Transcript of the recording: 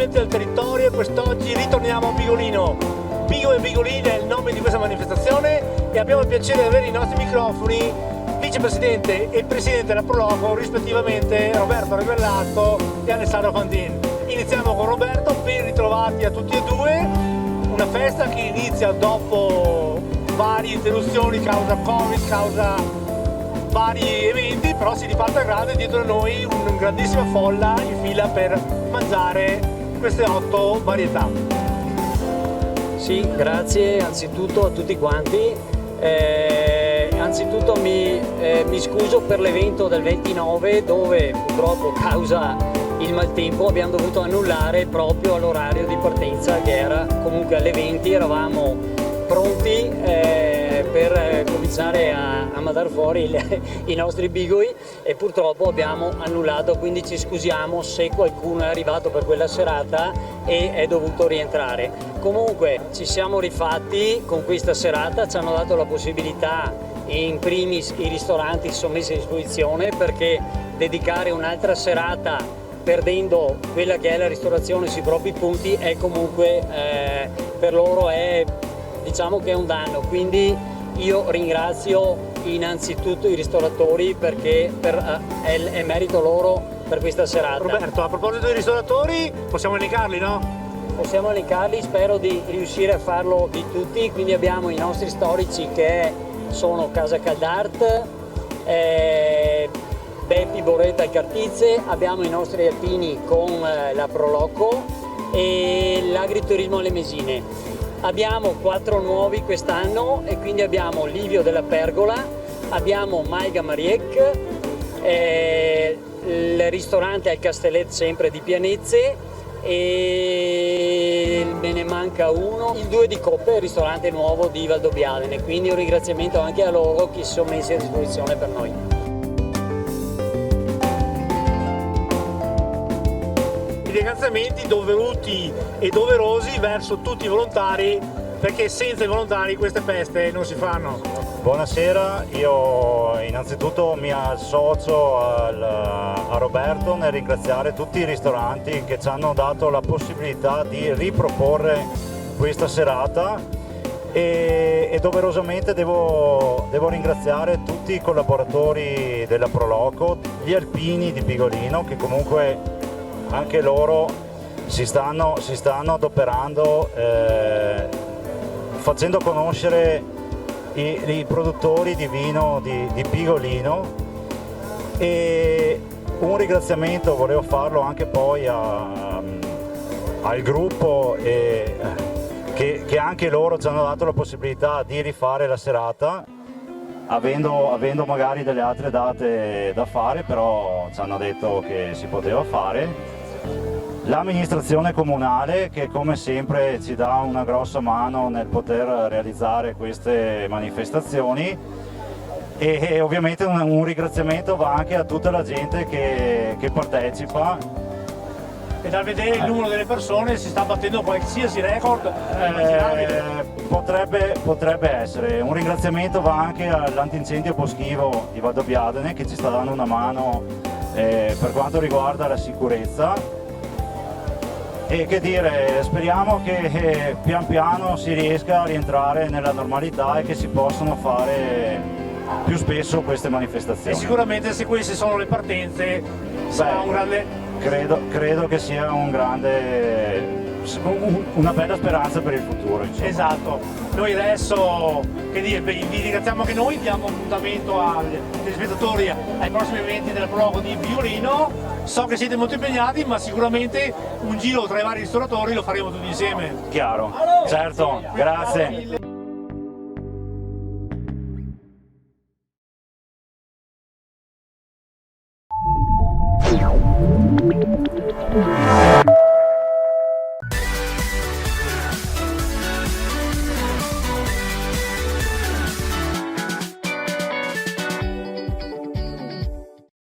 direttamente dal territorio e quest'oggi ritorniamo a Bigolino. Bigo e Bigolina è il nome di questa manifestazione e abbiamo il piacere di avere i nostri microfoni vicepresidente e presidente della Proloco, rispettivamente Roberto Rebellato e Alessandro Fandin. Iniziamo con Roberto, ben ritrovati a tutti e due. Una festa che inizia dopo varie interruzioni causa Covid, causa vari eventi, però si riparte a grande dietro di noi una grandissima folla in fila per mangiare queste 8 varietà. Sì, grazie anzitutto a tutti quanti. Anzitutto mi scuso per l'evento del 29 dove purtroppo causa il maltempo abbiamo dovuto annullare proprio all'orario di partenza che era comunque alle 20, eravamo pronti per cominciare a mandare fuori i nostri bigoi e purtroppo abbiamo annullato, quindi ci scusiamo se qualcuno è arrivato per quella serata e è dovuto rientrare. Comunque ci siamo rifatti con questa serata, ci hanno dato la possibilità, in primis i ristoranti si sono messi a disposizione perché dedicare un'altra serata perdendo quella che è la ristorazione sui propri punti è comunque per loro diciamo che è un danno, quindi io ringrazio innanzitutto i ristoratori perché è merito loro per questa serata. Roberto, a proposito dei ristoratori, possiamo elencarli, no? Possiamo elencarli, spero di riuscire a farlo di tutti, quindi abbiamo i nostri storici che sono Casa Caldart, Beppi Boretta e Cartizze, abbiamo i nostri alpini con la Proloco e l'Agriturismo alle Mesine. Abbiamo 4 nuovi quest'anno e quindi abbiamo Livio della Pergola, abbiamo Maiga Mariec, il ristorante al Castellet sempre di Pianezze e me ne manca uno, il 2 di Coppe, il ristorante nuovo di Valdobbiadene, quindi un ringraziamento anche a loro che si sono messi a disposizione per noi. Ringraziamenti doveruti e doverosi verso tutti i volontari perché senza i volontari queste feste non si fanno. Buonasera, io innanzitutto mi associo a Roberto nel ringraziare tutti i ristoranti che ci hanno dato la possibilità di riproporre questa serata e doverosamente devo ringraziare tutti i collaboratori della Proloco, gli alpini di Bigolino che comunque anche loro si stanno adoperando facendo conoscere i produttori di vino di Bigolino e un ringraziamento volevo farlo anche poi al gruppo che anche loro ci hanno dato la possibilità di rifare la serata avendo magari delle altre date da fare, però ci hanno detto che si poteva fare. L'amministrazione comunale che come sempre ci dà una grossa mano nel poter realizzare queste manifestazioni e ovviamente un ringraziamento va anche a tutta la gente che partecipa. E dal vedere il numero delle persone si sta battendo qualsiasi record immaginabile. Potrebbe essere. Un ringraziamento va anche all'antincendio boschivo di Valdobbiadene che ci sta dando una mano per quanto riguarda la sicurezza. E che dire, speriamo che pian piano si riesca a rientrare nella normalità e che si possano fare più spesso queste manifestazioni. E sicuramente se queste sono le partenze sarà un grande... Credo che sia una bella speranza per il futuro. Insomma. Esatto, noi adesso vi ringraziamo anche noi, diamo appuntamento ai telespettatori ai prossimi eventi della Proloco di Bigolino. So che siete molto impegnati, ma sicuramente un giro tra i vari ristoratori lo faremo tutti insieme. Chiaro, certo, grazie.